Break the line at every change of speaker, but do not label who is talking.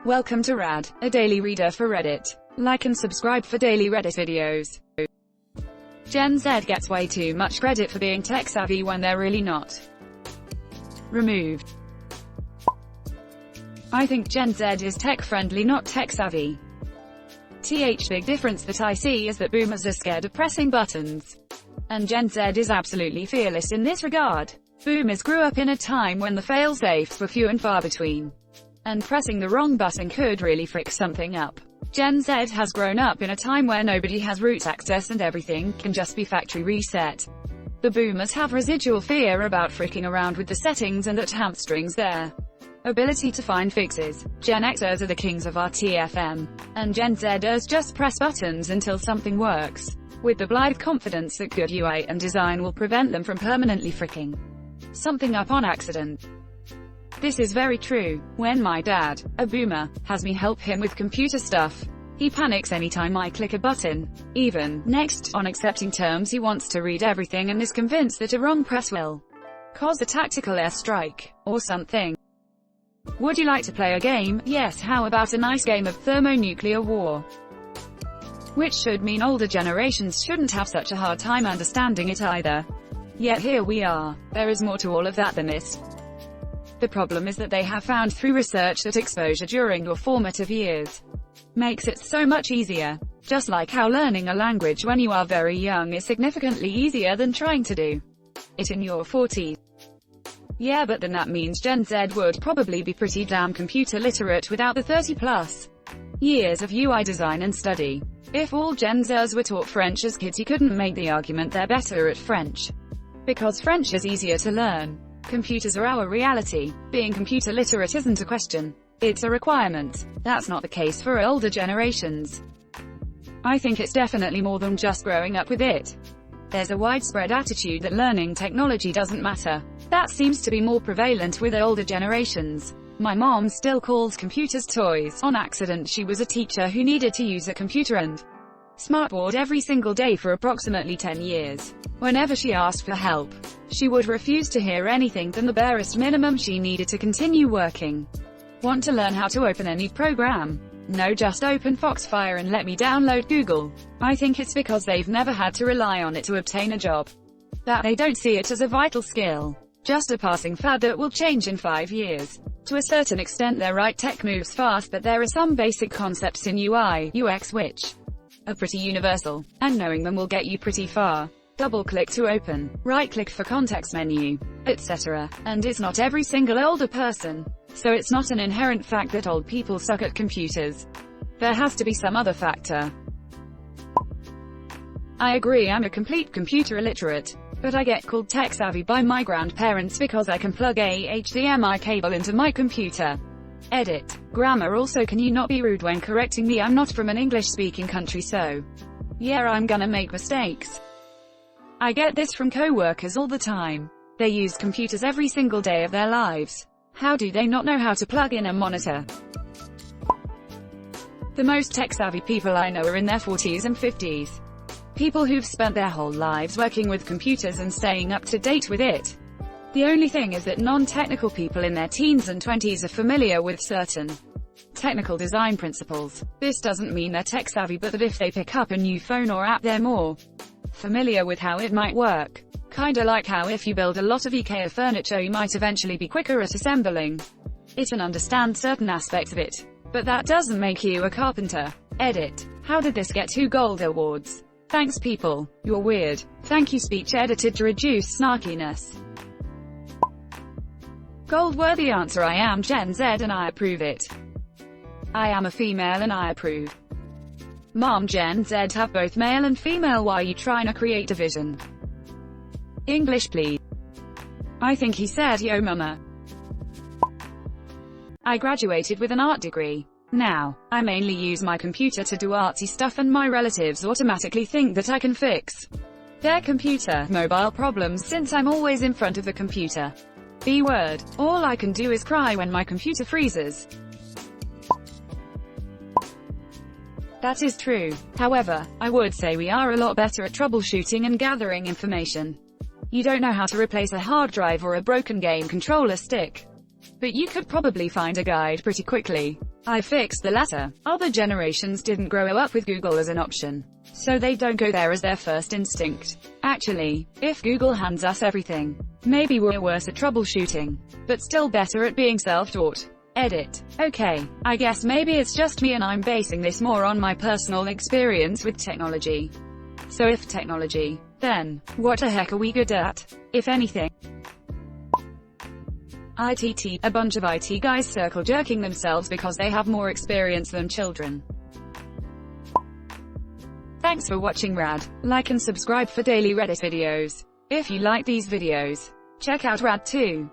Welcome to Rad, a daily reader for Reddit. Like and subscribe for daily Reddit videos. Gen Z gets way too much credit for being tech-savvy when they're really not. Removed. I think Gen Z is tech-friendly, not tech-savvy. Big difference that I see is that boomers are scared of pressing buttons. And Gen Z is absolutely fearless in this regard. Boomers grew up in a time when the fail-safes were few and far between. And pressing the wrong button could really frick something up. Gen Z has grown up in a time where nobody has root access and everything can just be factory reset. The boomers have residual fear about fricking around with the settings and that hamstrings their ability to find fixes. Gen Xers are the kings of RTFM. And Gen Zers just press buttons until something works, with the blithe confidence that good UI and design will prevent them from permanently fricking something up on accident. This is very true. When my dad, a boomer, has me help him with computer stuff, he panics anytime I click a button. Even, next, on accepting terms he wants to read everything and is convinced that a wrong press will cause a tactical airstrike, or something. Would you like to play a game? Yes, how about a nice game of thermonuclear war? Which should mean older generations shouldn't have such a hard time understanding it either. Yet here we are. There is more to all of that than this. The problem is that they have found through research that exposure during your formative years makes it so much easier. Just like how learning a language when you are very young is significantly easier than trying to do it in your 40s. Yeah, but then that means Gen Z would probably be pretty damn computer literate without the 30+ years of UI design and study. If all Gen Zers were taught French as kids, you couldn't make the argument they're better at French. Because French is easier to learn. Computers are our reality. Being computer literate isn't a question. It's a requirement. That's not the case for older generations. I think it's definitely more than just growing up with it. There's a widespread attitude that learning technology doesn't matter. That seems to be more prevalent with older generations. My mom still calls computers toys. On accident, she was a teacher who needed to use a computer and smartboard every single day for approximately 10 years. Whenever she asked for help, she would refuse to hear anything than the barest minimum she needed to continue working. Want to learn how to open any program? No, just open Foxfire and let me download Google. I think it's because they've never had to rely on it to obtain a job, that they don't see it as a vital skill, just a passing fad that will change in 5 years. To a certain extent they're right, tech moves fast, but there are some basic concepts in UI, UX which are pretty universal, and knowing them will get you pretty far. Double-click to open, right-click for context menu, etc. And it's not every single older person. So it's not an inherent fact that old people suck at computers. There has to be some other factor. I agree, I'm a complete computer illiterate, but I get called tech-savvy by my grandparents because I can plug a HDMI cable into my computer. Edit. Grammar also, can you not be rude when correcting me? I'm not from an English-speaking country, so yeah, I'm gonna make mistakes. I get this from co-workers all the time. They use computers every single day of their lives. How do they not know how to plug in a monitor? The most tech-savvy people I know are in their 40s and 50s. People who've spent their whole lives working with computers and staying up to date with it. The only thing is that non-technical people in their teens and 20s are familiar with certain technical design principles. This doesn't mean they're tech-savvy, but that if they pick up a new phone or app, they're more familiar with how it might work. Kinda like how if you build a lot of IKEA furniture, you might eventually be quicker at assembling it and understand certain aspects of it. But that doesn't make you a carpenter. Edit. How did this get 2 gold awards? Thanks people. You're weird. Thank you, speech edited to reduce snarkiness. Gold-worthy answer. I am Gen Z and I approve it. I am a female and I approve. Mom, Gen Z have both male and female. Why you trying to create division? English please. I think he said yo mama. I graduated with an art degree. Now, I mainly use my computer to do artsy stuff and my relatives automatically think that I can fix their computer mobile problems since I'm always in front of the computer. B-word. All I can do is cry when my computer freezes. That is true. However, I would say we are a lot better at troubleshooting and gathering information. You don't know how to replace a hard drive or a broken game controller stick, but you could probably find a guide pretty quickly. I fixed the latter. Other generations didn't grow up with Google as an option, so they don't go there as their first instinct. Actually, if Google hands us everything, maybe we're worse at troubleshooting, but still better at being self-taught. Edit. Okay, I guess maybe it's just me and I'm basing this more on my personal experience with technology. So if technology, then what the heck are we good at, if anything? ITT, a bunch of IT guys circle jerking themselves because they have more experience than children. Thanks for watching Rad. Like and subscribe for daily Reddit videos. If you like these videos, check out Rad too.